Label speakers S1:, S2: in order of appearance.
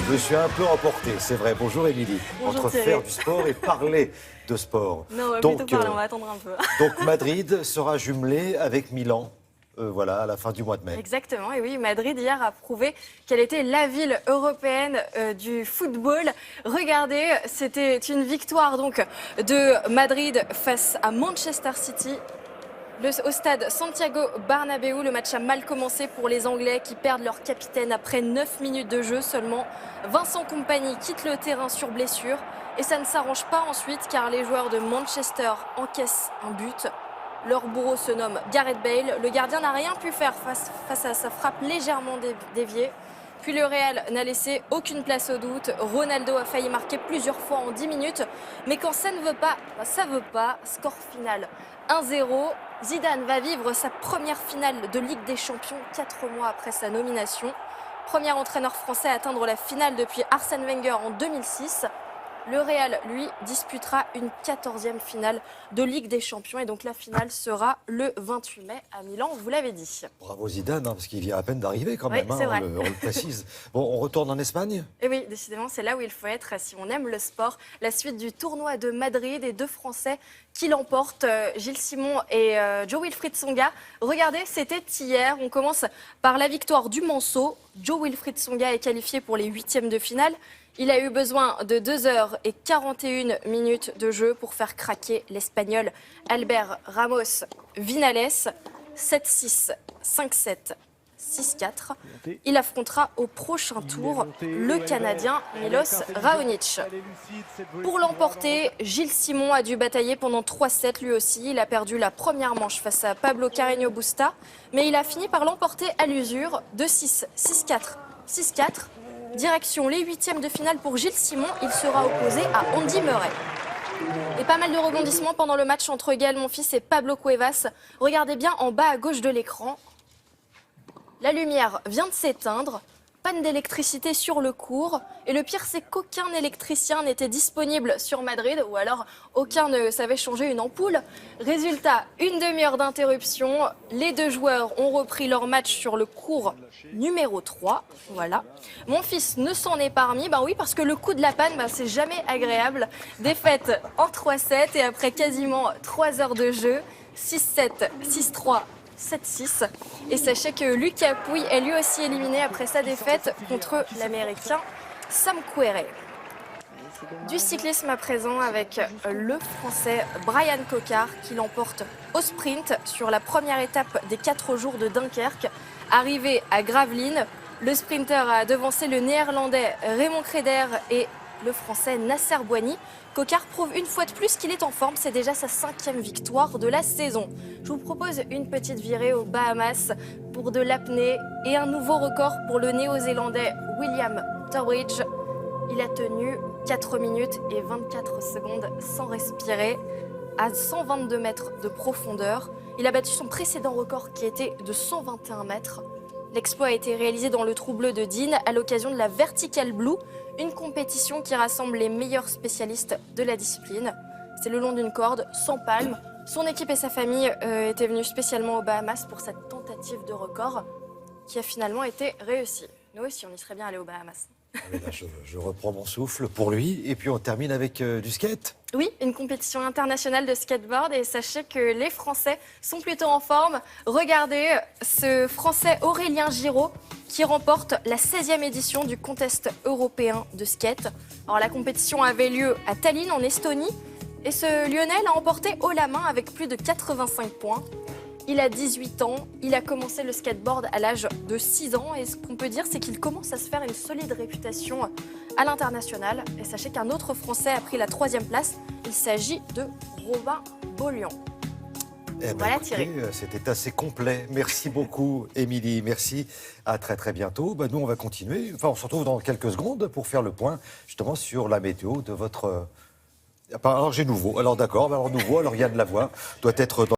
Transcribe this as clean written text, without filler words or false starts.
S1: Je me suis un peu emporté, c'est vrai. Bonjour Émilie.
S2: Bonjour
S1: Entre
S2: Thierry.
S1: faire du sport et parler de sport.
S2: Non, on va
S1: Donc,
S2: plutôt parler, on va attendre un peu.
S1: donc Madrid sera jumelé avec Milan, voilà, à la fin du mois de mai.
S2: Exactement, et oui, Madrid hier a prouvé qu'elle était la ville européenne du football. Regardez, c'était une victoire donc de Madrid face à Manchester City. Au stade Santiago Bernabéu, le match a mal commencé pour les Anglais qui perdent leur capitaine après 9 minutes de jeu seulement. Vincent Kompany quitte le terrain sur blessure et ça ne s'arrange pas ensuite car les joueurs de Manchester encaissent un but. Leur bourreau se nomme Gareth Bale. Le gardien n'a rien pu faire face à sa frappe légèrement déviée. Puis le Real n'a laissé aucune place au doute. Ronaldo a failli marquer plusieurs fois en 10 minutes. Mais quand ça ne veut pas, ça veut pas. Score final 1-0. Zidane va vivre sa première finale de Ligue des Champions 4 mois après sa nomination. Premier entraîneur français à atteindre la finale depuis Arsène Wenger en 2006. Le Real, lui, disputera une 14e finale de Ligue des Champions. Et donc la finale sera le 28 mai à Milan, vous l'avez dit.
S1: Bravo Zidane, parce qu'il vient à peine d'arriver quand
S2: Oui,
S1: même,
S2: c'est vrai.
S1: on le précise. Bon, on retourne en Espagne ?
S2: Et oui, décidément, c'est là où il faut être si on aime le sport. La suite du tournoi de Madrid et deux Français qui l'emportent, Gilles Simon et Joe Wilfried Tsonga. Regardez, c'était hier. On commence par la victoire du Manceau. Joe Wilfried Tsonga est qualifié pour les 8e de finale. Il a eu besoin de 2h41 de jeu pour faire craquer l'Espagnol Albert Ramos Vinales. 7-6, 5-7, 6-4. Il affrontera au prochain tour le Canadien Milos Raonic. Pour l'emporter, Gilles Simon a dû batailler pendant 3 sets lui aussi. Il a perdu la première manche face à Pablo Carreño Busta, mais il a fini par l'emporter à l'usure 2-6, 6-4, 6-4. Direction les 8e de finale pour Gilles Simon. Il sera opposé à Andy Murray. Et pas mal de rebondissements pendant le match entre Gaël Monfils et Pablo Cuevas. Regardez bien en bas à gauche de l'écran. La lumière vient de s'éteindre. Panne d'électricité sur le court. Et le pire, c'est qu'aucun électricien n'était disponible sur Madrid. Ou alors, aucun ne savait changer une ampoule. Résultat, une demi-heure d'interruption. Les deux joueurs ont repris leur match sur le court numéro 3. Voilà. Mon fils ne s'en est pas remis. Ben oui, parce que le coup de la panne, c'est jamais agréable. Défaite en 3-7 et après quasiment 3 heures de jeu. 6-7, 6-3. 7-6. Et sachez que Lucas Pouille est lui aussi éliminé après sa défaite contre l'Américain Sam Querrey. Du cyclisme à présent avec le Français Brian Cocard qui l'emporte au sprint sur la première étape des 4 jours de Dunkerque. Arrivé à Gravelines, le sprinter a devancé le Néerlandais Raymond Kreder et le Français Nasser Boigny. Cocard prouve une fois de plus qu'il est en forme. C'est déjà sa 5e victoire de la saison. Je vous propose une petite virée aux Bahamas pour de l'apnée et un nouveau record pour le Néo-Zélandais William Turbridge. Il a tenu 4 minutes et 24 secondes sans respirer à 122 mètres de profondeur. Il a battu son précédent record qui était de 121 mètres. L'exploit a été réalisé dans le trou bleu de Dean à l'occasion de la Vertical Blue, une compétition qui rassemble les meilleurs spécialistes de la discipline. C'est le long d'une corde, sans palme. Son équipe et sa famille étaient venus spécialement aux Bahamas pour cette tentative de record qui a finalement été réussie. Nous aussi, on y serait bien allés aux Bahamas.
S1: Ah oui, là, je reprends mon souffle pour lui. Et puis on termine avec du skate.
S2: Oui, une compétition internationale de skateboard et sachez que les Français sont plutôt en forme. Regardez ce Français Aurélien Giraud qui remporte la 16e édition du contest européen de skate. Alors la compétition avait lieu à Tallinn en Estonie et ce Lyonnais l'a emporté haut la main avec plus de 85 points. Il a 18 ans, il a commencé le skateboard à l'âge de 6 ans et ce qu'on peut dire c'est qu'il commence à se faire une solide réputation à l'international. Et sachez qu'un autre Français a pris la 3e place, il s'agit de Robin Bollian.
S1: Eh ben,
S2: Voilà
S1: écoutez,
S2: Thierry.
S1: c'était assez complet. Merci beaucoup Émilie, merci. À très très bientôt. Nous on va continuer, enfin on se retrouve dans quelques secondes pour faire le point justement sur la météo de votre... Alors j'ai nouveau, alors d'accord, alors nouveau, alors Yann Lavoie doit être dans...